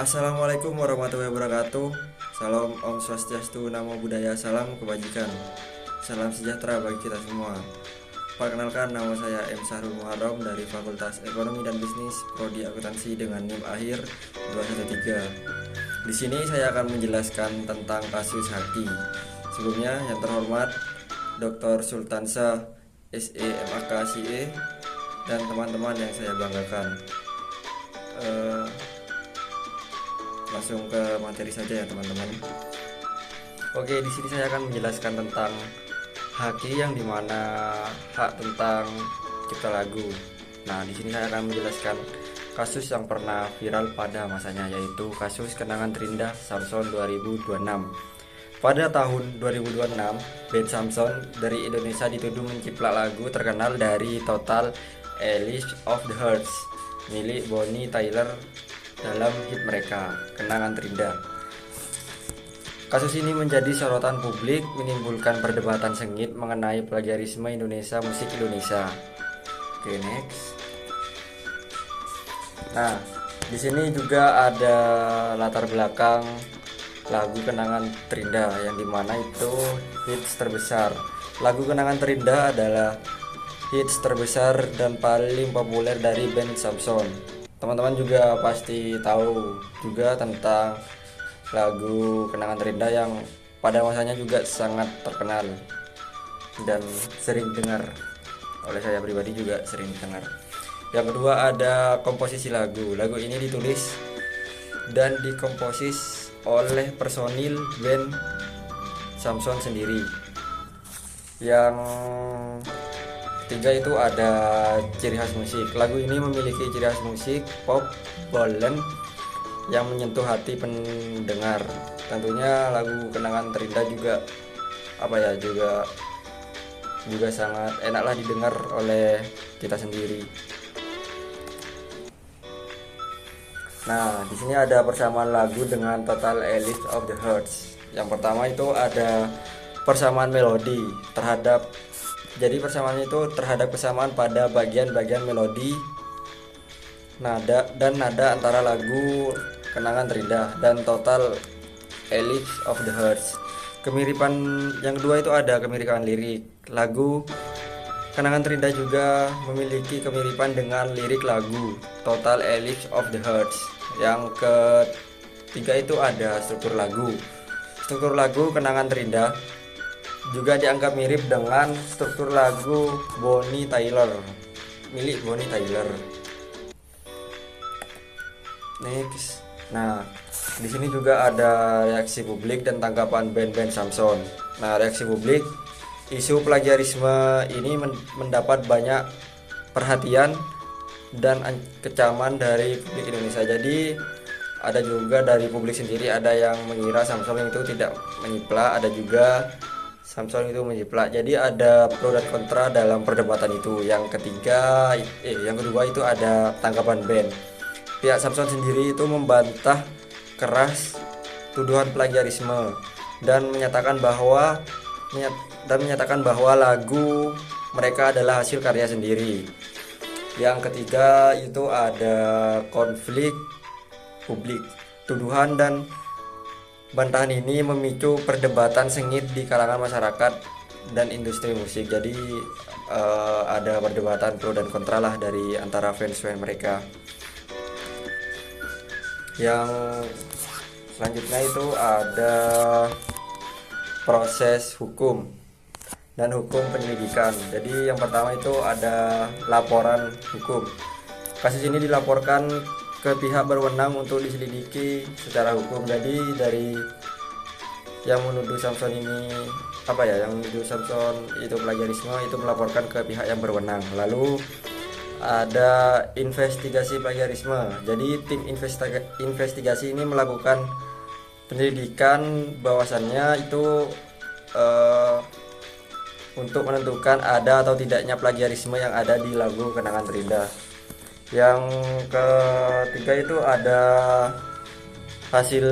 Assalamualaikum warahmatullahi wabarakatuh. Salam Om Swastiastu, Namo Buddhaya, salam kebajikan. Salam sejahtera bagi kita semua. Perkenalkan, nama saya M. Sahrul Muharram dari Fakultas Ekonomi dan Bisnis, Prodi Akuntansi dengan NIM akhir 213. Di sini saya akan menjelaskan tentang kasus Haki. Sebelumnya, yang terhormat Dr. Sultansyah SE MAK CE dan teman-teman yang saya banggakan. Langsung ke materi saja ya teman-teman. Oke, di sini saya akan menjelaskan tentang haki yang dimana hak tentang cipta lagu. Nah, di sini saya akan menjelaskan kasus yang pernah viral pada masanya, yaitu kasus Kenangan Terindah Samson 2026. Pada tahun 2026, band Samson dari Indonesia dituduh menciplak lagu terkenal dari Total Eclipse of the Hearts milik Bonnie Tyler dalam hit mereka, Kenangan Terindah. Kasus ini menjadi sorotan publik, menimbulkan perdebatan sengit mengenai plagiarisme musik Indonesia. Oke, next. Nah, di sini juga ada latar belakang lagu Kenangan Terindah yang dimana itu hits terbesar. Lagu Kenangan Terindah adalah hits terbesar dan paling populer dari band Samson. Teman-teman juga pasti tahu juga tentang lagu Kenangan Terindah yang pada masanya juga sangat terkenal dan sering dengar oleh saya pribadi, juga sering dengar. Yang kedua ada komposisi lagu. Lagu ini ditulis dan dikomposis oleh personil band Samson sendiri. Yang ketiga itu ada ciri khas musik. Lagu ini memiliki ciri khas musik pop ballad yang menyentuh hati pendengar. Tentunya lagu Kenangan Terindah juga juga sangat enaklah didengar oleh kita sendiri. Nah, di sini ada persamaan lagu dengan Total Eclipse of the Hearts. Yang pertama itu ada persamaan melodi persamaan itu terhadap kesamaan pada bagian-bagian melodi, nada dan nada antara lagu Kenangan Terindah dan Total Eclipse of the Hearts. Kemiripan yang kedua itu ada kemiripan lirik. Lagu Kenangan Terindah juga memiliki kemiripan dengan lirik lagu Total Eclipse of the Hearts. Yang ketiga itu ada struktur lagu. Struktur lagu Kenangan Terindah juga dianggap mirip dengan struktur lagu Bonnie Tyler milik Bonnie Tyler. Next. Nah, di sini juga ada reaksi publik dan tanggapan band-band Samson. Nah, reaksi publik, isu plagiarisme ini mendapat banyak perhatian dan kecaman dari publik Indonesia. Jadi ada juga dari publik sendiri, ada yang mengira Samson itu tidak menyiplak, ada juga Samson itu menjiplak. Jadi ada pro dan kontra dalam perdebatan itu. Yang kedua itu ada tanggapan band. Pihak Samson sendiri itu membantah keras tuduhan plagiarisme dan menyatakan bahwa lagu mereka adalah hasil karya sendiri. Yang ketiga itu ada konflik publik. Tuduhan dan bantahan ini memicu perdebatan sengit di kalangan masyarakat dan industri musik. Jadi ada perdebatan pro dan kontra lah dari antara fans-fans mereka. Yang selanjutnya itu ada proses hukum dan hukum penyelidikan. Jadi yang pertama itu ada laporan hukum. Kasus ini dilaporkan ke pihak berwenang untuk diselidiki secara hukum. Jadi dari yang menuduh Samson itu plagiarisme itu melaporkan ke pihak yang berwenang. Lalu ada investigasi plagiarisme. Jadi tim investigasi ini melakukan penyelidikan bahwasannya itu untuk menentukan ada atau tidaknya plagiarisme yang ada di lagu Kenangan Terindah. Yang ketiga itu ada hasil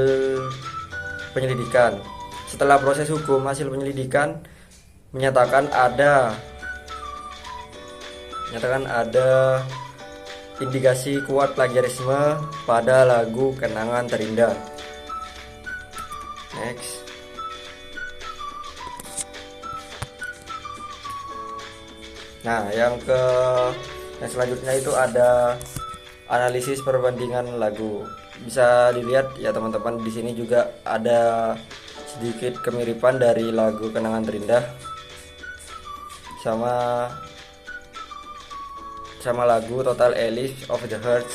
penyelidikan. Setelah proses hukum, hasil penyelidikan menyatakan ada indikasi kuat plagiarisme pada lagu Kenangan Terindah. Next. Nah, yang selanjutnya itu ada analisis perbandingan lagu. Bisa dilihat ya teman-teman, di sini juga ada sedikit kemiripan dari lagu Kenangan Terindah sama lagu Total Eclipse of the Heart.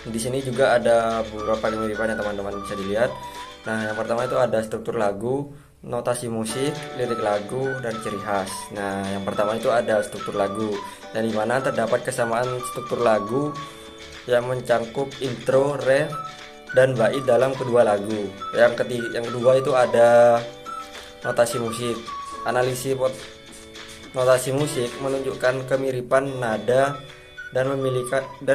Di sini juga ada beberapa kemiripan ya teman-teman, bisa dilihat. Nah, yang pertama itu ada struktur lagu, notasi musik, lirik lagu, dan ciri khas. Nah, yang pertama itu ada struktur lagu, yang dimana terdapat kesamaan struktur lagu yang mencangkup intro, ref, dan bait dalam kedua lagu. Yang kedua itu ada notasi musik. Analisis notasi musik menunjukkan kemiripan nada dan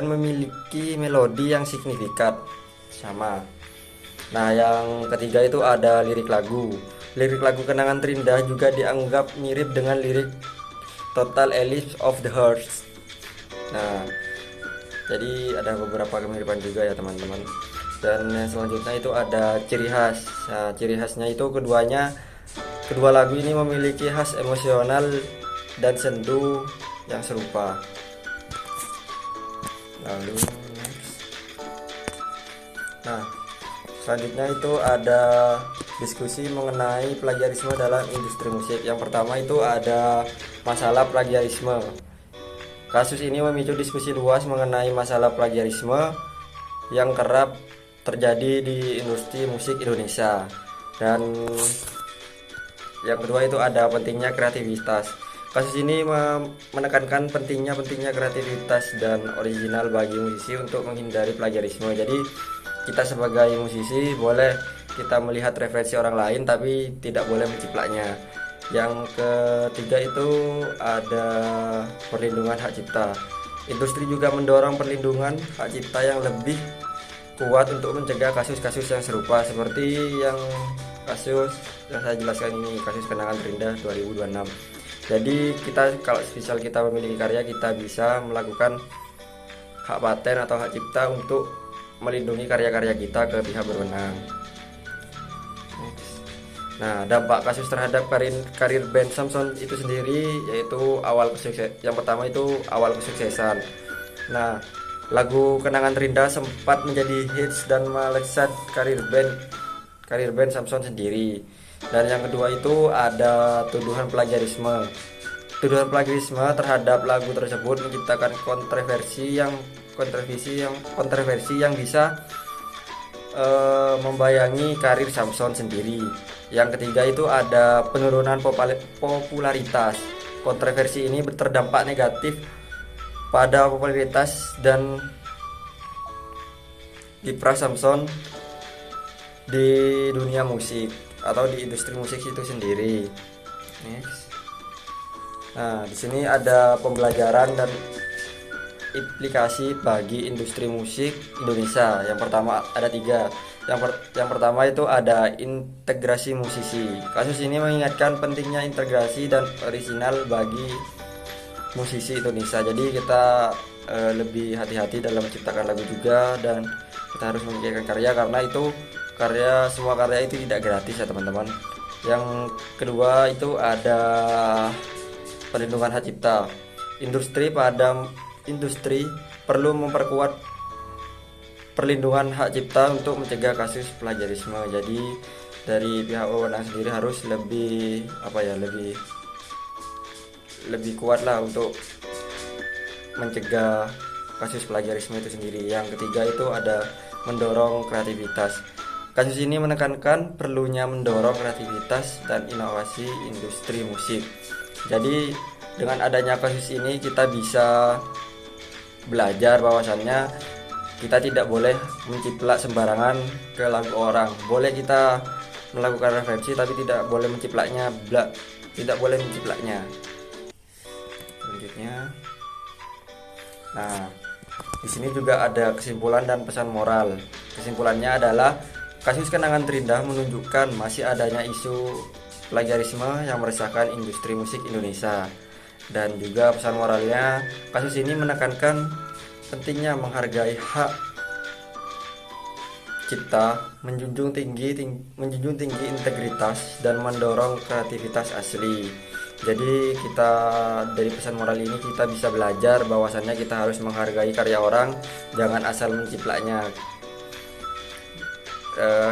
memiliki melodi yang signifikan sama. Nah, yang ketiga itu ada lirik lagu. Lirik lagu Kenangan Terindah juga dianggap mirip dengan lirik Total Eclipse of the Heart. Nah, jadi ada beberapa kemiripan juga ya teman-teman. Dan yang selanjutnya itu ada ciri khas. Nah, ciri khasnya itu kedua lagu ini memiliki khas emosional dan sendu yang serupa. Lalu next. Nah, selanjutnya itu ada diskusi mengenai plagiarisme dalam industri musik. Yang pertama itu ada masalah plagiarisme. Kasus ini memicu diskusi luas mengenai masalah plagiarisme yang kerap terjadi di industri musik Indonesia. Dan yang kedua itu ada pentingnya kreativitas. Kasus ini menekankan pentingnya kreativitas dan original bagi musisi untuk menghindari plagiarisme. Jadi kita sebagai musisi boleh kita melihat referensi orang lain tapi tidak boleh menciplaknya. Yang ketiga itu ada perlindungan hak cipta. Industri juga mendorong perlindungan hak cipta yang lebih kuat untuk mencegah kasus-kasus yang serupa seperti kasus yang saya jelaskan ini, kasus Kenangan Terindah 2026. Jadi kalau misal kita memiliki karya, kita bisa melakukan hak paten atau hak cipta untuk melindungi karya-karya kita ke pihak berwenang. Nah, dampak kasus terhadap karir band Samson itu sendiri yaitu yang pertama itu awal kesuksesan. Nah, lagu Kenangan Terindah sempat menjadi hits dan melesat karir band Samson sendiri. Dan yang kedua itu ada tuduhan plagiarisme. Tuduhan plagiarisme terhadap lagu tersebut menciptakan kontroversi yang bisa membayangi karir Samson sendiri. Yang ketiga itu ada penurunan popularitas. Kontroversi ini berdampak negatif pada popularitas dan kiprah Samson di dunia musik atau di industri musik itu sendiri. Next. Nah, di sini ada pembelajaran dan implikasi bagi industri musik Indonesia. Yang pertama ada 3. Yang pertama itu ada integrasi musisi. Kasus ini mengingatkan pentingnya integrasi dan original bagi musisi Indonesia. Jadi kita lebih hati-hati dalam menciptakan lagu juga, dan kita harus memikirkan karya karena semua karya itu tidak gratis ya teman-teman. Yang kedua itu ada perlindungan hak cipta. Industri perlu memperkuat perlindungan hak cipta untuk mencegah kasus plagiarisme. Jadi dari pihak wewenang sendiri harus lebih kuat lah untuk mencegah kasus plagiarisme itu sendiri. Yang ketiga itu ada mendorong kreativitas. Kasus ini menekankan perlunya mendorong kreativitas dan inovasi industri musik. Jadi dengan adanya kasus ini kita bisa belajar bahwasannya kita tidak boleh menciplak sembarangan ke lagu orang. Boleh kita melakukan referensi tapi tidak boleh menciplaknya. Selanjutnya, nah di sini juga ada kesimpulan dan pesan moral. Kesimpulannya adalah kasus Kenangan Terindah menunjukkan masih adanya isu plagiarisme yang meresahkan industri musik Indonesia. Dan juga pesan moralnya, kasus ini menekankan pentingnya menghargai hak cipta, menjunjung tinggi integritas dan mendorong kreativitas asli. Jadi kita dari pesan moral ini kita bisa belajar bahwasannya kita harus menghargai karya orang, jangan asal menciplaknya.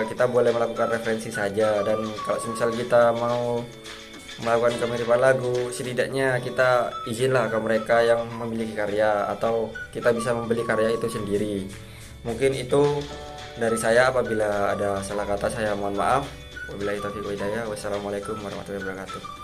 Kita boleh melakukan referensi saja, dan kalau misal kita mau melakukan kemiripan lagu, setidaknya kita izinlah ke mereka yang memiliki karya, atau kita bisa membeli karya itu sendiri. Mungkin itu dari saya. Apabila ada salah kata saya mohon maaf. Wabillahi taufiq wa hidayah. Wassalamualaikum warahmatullahi wabarakatuh.